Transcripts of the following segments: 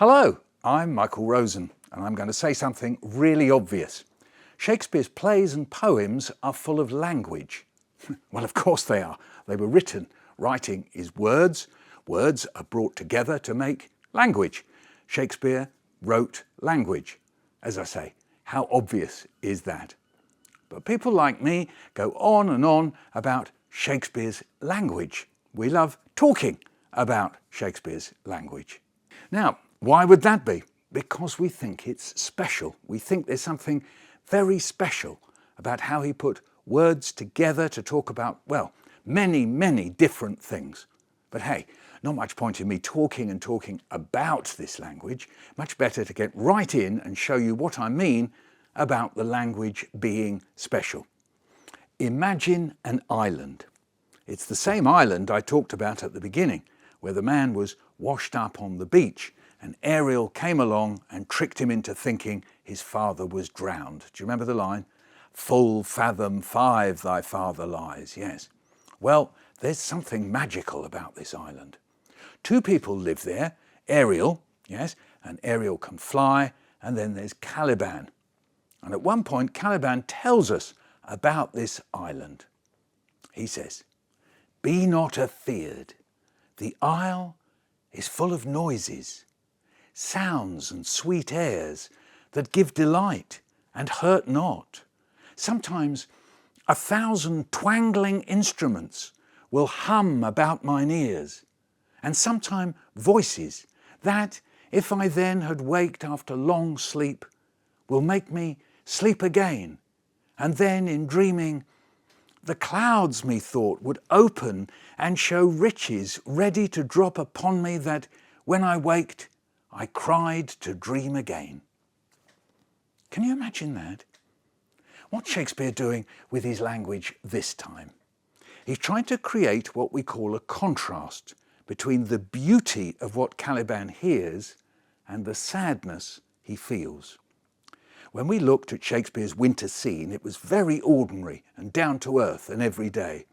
Hello, I'm Michael Rosen, and I'm going to say something really obvious. Shakespeare's plays and poems are full of language. Well, of course they are. They were written. Writing is words. Words are brought together to make language. Shakespeare wrote language. As I say, how obvious is that? But people like me go on and on about Shakespeare's language. We love talking about Shakespeare's language. Now, why would that be? Because we think it's special. We think there's something very special about how he put words together to talk about, well, many, many different things. But hey, not much point in me talking and talking about this language. Much better to get right in and show you what I mean about the language being special. Imagine an island. It's the same island I talked about at the beginning, where the man was washed up on the beach and Ariel came along and tricked him into thinking his father was drowned. Do you remember the line? "Full fathom 5 thy father lies." Yes. Well, there's something magical about this island. 2 people live there, Ariel, yes, and Ariel can fly, and then there's Caliban. And at one point, Caliban tells us about this island. He says, "Be not afeared. The isle is full of noises, sounds and sweet airs that give delight and hurt not. Sometimes 1,000 twangling instruments will hum about mine ears, and sometime voices that, if I then had waked after long sleep, will make me sleep again, and then in dreaming the clouds methought would open and show riches ready to drop upon me that, when I waked, I cried to dream again." Can you imagine that? What's Shakespeare doing with his language this time? He's trying to create what we call a contrast between the beauty of what Caliban hears and the sadness he feels. When we looked at Shakespeare's winter scene, it was very ordinary and down to earth and everyday.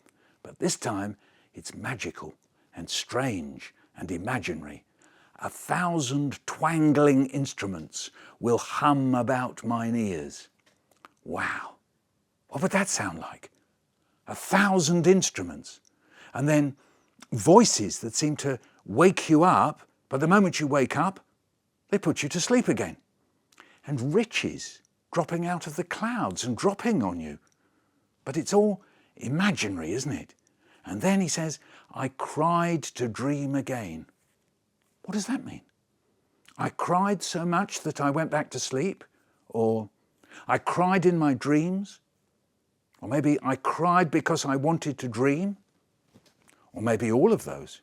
But this time, it's magical and strange and imaginary. 1,000 twangling instruments will hum about mine ears. Wow, what would that sound like? 1,000 instruments, and then voices that seem to wake you up, but the moment you wake up, they put you to sleep again. And riches dropping out of the clouds and dropping on you. But it's all imaginary, isn't it? And then he says, "I cried to dream again." What does that mean? I cried so much that I went back to sleep? Or I cried in my dreams? Or maybe I cried because I wanted to dream? Or maybe all of those.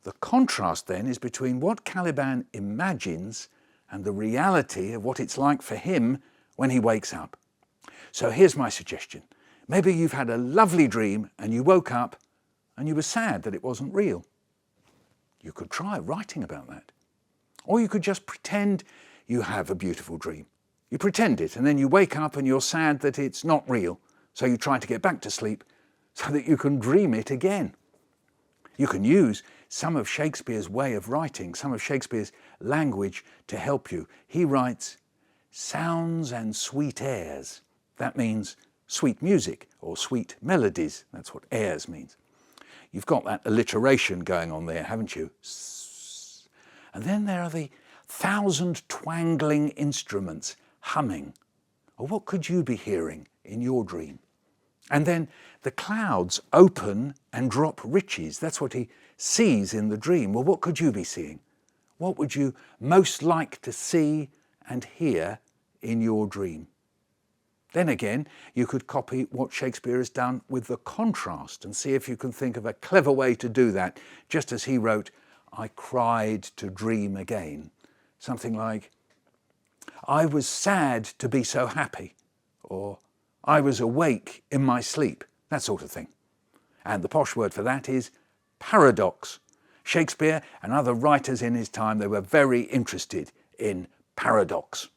The contrast then is between what Caliban imagines and the reality of what it's like for him when he wakes up. So here's my suggestion. Maybe you've had a lovely dream and you woke up and you were sad that it wasn't real. You could try writing about that. Or you could just pretend you have a beautiful dream. You pretend it and then you wake up and you're sad that it's not real. So you try to get back to sleep so that you can dream it again. You can use some of Shakespeare's way of writing, some of Shakespeare's language to help you. He writes, "sounds and sweet airs." That means sweet music or sweet melodies. That's what airs means. You've got that alliteration going on there, haven't you? And then there are the 1,000 twangling instruments humming. Or what could you be hearing in your dream? And then the clouds open and drop riches. That's what he sees in the dream. Well, what could you be seeing? What would you most like to see and hear in your dream? Then again, you could copy what Shakespeare has done with the contrast and see if you can think of a clever way to do that, just as he wrote, "I cried to dream again." Something like, "I was sad to be so happy," or "I was awake in my sleep," that sort of thing. And the posh word for that is paradox. Shakespeare and other writers in his time, they were very interested in paradox.